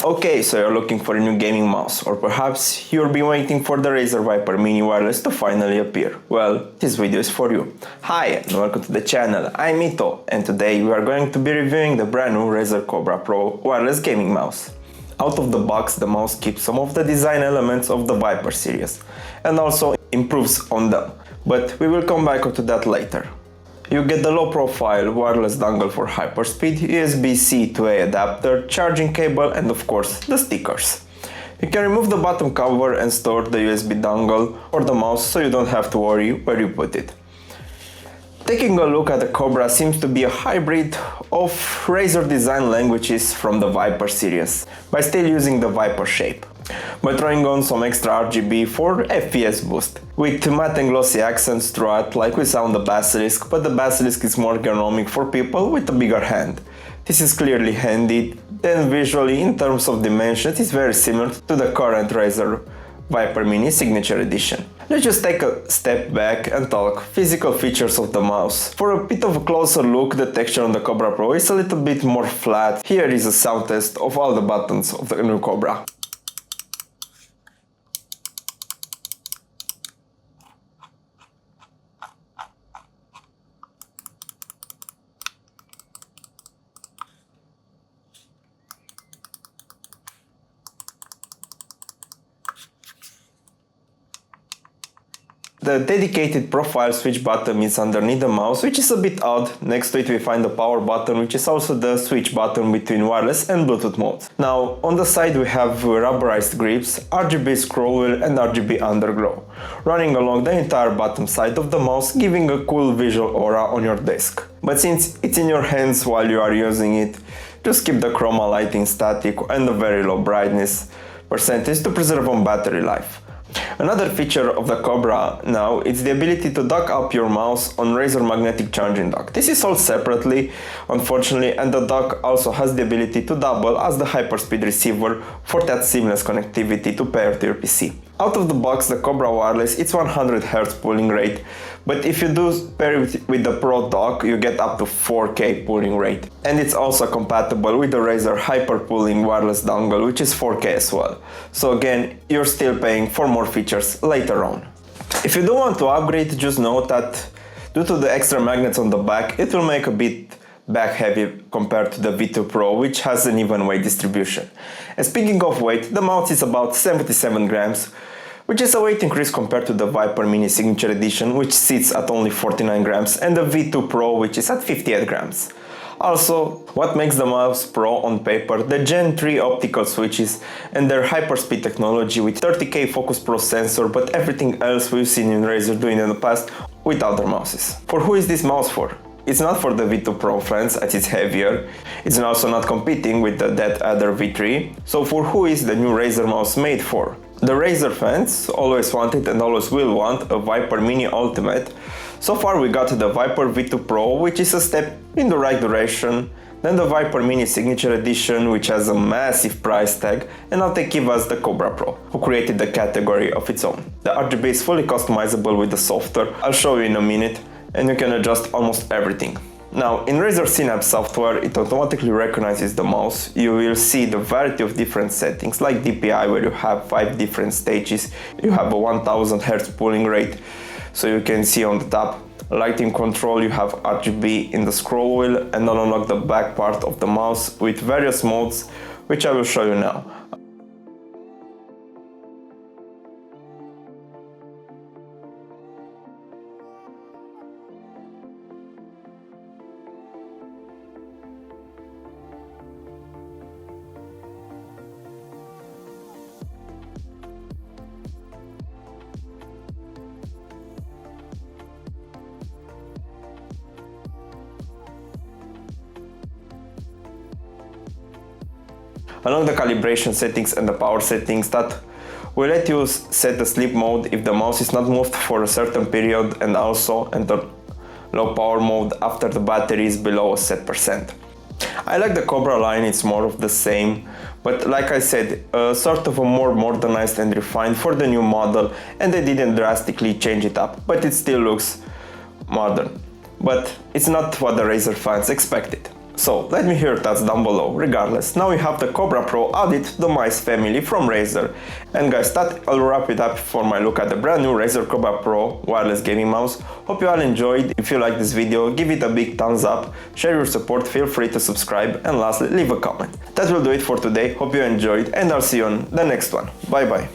Okay, so you're looking for a new gaming mouse, or perhaps you've been waiting for the Razer Viper Mini Wireless to finally appear. Well, this video is for you. Hi and welcome to the channel, I'm Ito, and today we are going to be reviewing the brand new Razer Cobra Pro wireless gaming mouse. Out of the box, the mouse keeps some of the design elements of the Viper series, and also improves on them, but we will come back to that later. You get the low-profile wireless dongle for hyperspeed, USB-C to A adapter, charging cable and of course the stickers. You can remove the bottom cover and store the USB dongle or the mouse so you don't have to worry where you put it. Taking a look at the Cobra seems to be a hybrid of Razer design languages from the Viper series, by still using the Viper shape, by throwing on some extra RGB for FPS boost, with matte and glossy accents throughout like we saw on the Basilisk, but the Basilisk is more ergonomic for people with a bigger hand. This is clearly handy, then visually in terms of dimensions it's very similar to the current Razer Viper Mini Signature Edition. Let's just take a step back and talk physical features of the mouse. For a bit of a closer look, the texture on the Cobra Pro is a little bit more flat. Here is a sound test of all the buttons of the new Cobra. The dedicated profile switch button is underneath the mouse, which is a bit odd. Next to it we find the power button, which is also the switch button between wireless and Bluetooth modes. Now on the side we have rubberized grips, RGB scroll wheel and RGB underglow, running along the entire bottom side of the mouse, giving a cool visual aura on your desk. But since it's in your hands while you are using it, just keep the chroma lighting static and a very low brightness percentage to preserve on battery life. Another feature of the Cobra now is the ability to dock up your mouse on Razer magnetic charging dock. This is sold separately, unfortunately, and the dock also has the ability to double as the hyperspeed receiver for that seamless connectivity to pair to your PC. Out of the box, the Cobra Wireless, it's 100 Hz pulling rate, but if you do pair it with the Pro dock, you get up to 4K pulling rate. And it's also compatible with the Razer Hyper Pulling wireless dongle, which is 4K as well. So again, you're still paying for more features later on. If you do want to upgrade, just note that due to the extra magnets on the back, it will make a bit back heavy compared to the V2 Pro, which has an even weight distribution. And speaking of weight, the mouse is about 77 grams, which is a weight increase compared to the Viper Mini Signature Edition, which sits at only 49 grams, and the V2 Pro, which is at 58 grams. Also, what makes the mouse Pro on paper, the Gen 3 optical switches and their hyperspeed technology with 30K Focus Pro sensor, but everything else we've seen in Razer doing in the past with other mouses. For who is this mouse for? It's not for the V2 Pro fans as it's heavier, it's also not competing with the Dead Adder V3, so for who is the new Razer mouse made for? The Razer fans always wanted and always will want a Viper Mini Ultimate. So far we got the Viper V2 Pro, which is a step in the right direction, then the Viper Mini Signature Edition, which has a massive price tag, and now they give us the Cobra Pro, who created the category of its own. The RGB is fully customizable with the software, I'll show you in a minute, and you can adjust almost everything. Now, in Razer Synapse software, it automatically recognizes the mouse. You will see the variety of different settings, like DPI, where you have 5 different stages. You have a 1000 Hz pulling rate, so you can see on the top. Lighting control, you have RGB in the scroll wheel, and I'll unlock the back part of the mouse with various modes, which I will show you now. Along the calibration settings and the power settings that will let you set the sleep mode if the mouse is not moved for a certain period, and also enter low power mode after the battery is below a set percent. I like the Cobra line, it's more of the same, but like I said, sort of a more modernized and refined for the new model, and they didn't drastically change it up, but it still looks modern. But it's not what the Razer fans expected. So let me hear your thoughts down below. Regardless, now you have the Cobra Pro added to the mice family from Razer. And guys, that'll wrap it up for my look at the brand new Razer Cobra Pro wireless gaming mouse. Hope you all enjoyed. If you liked this video, give it a big thumbs up, share your support, feel free to subscribe, and lastly, leave a comment. That will do it for today. Hope you enjoyed, and I'll see you on the next one. Bye bye.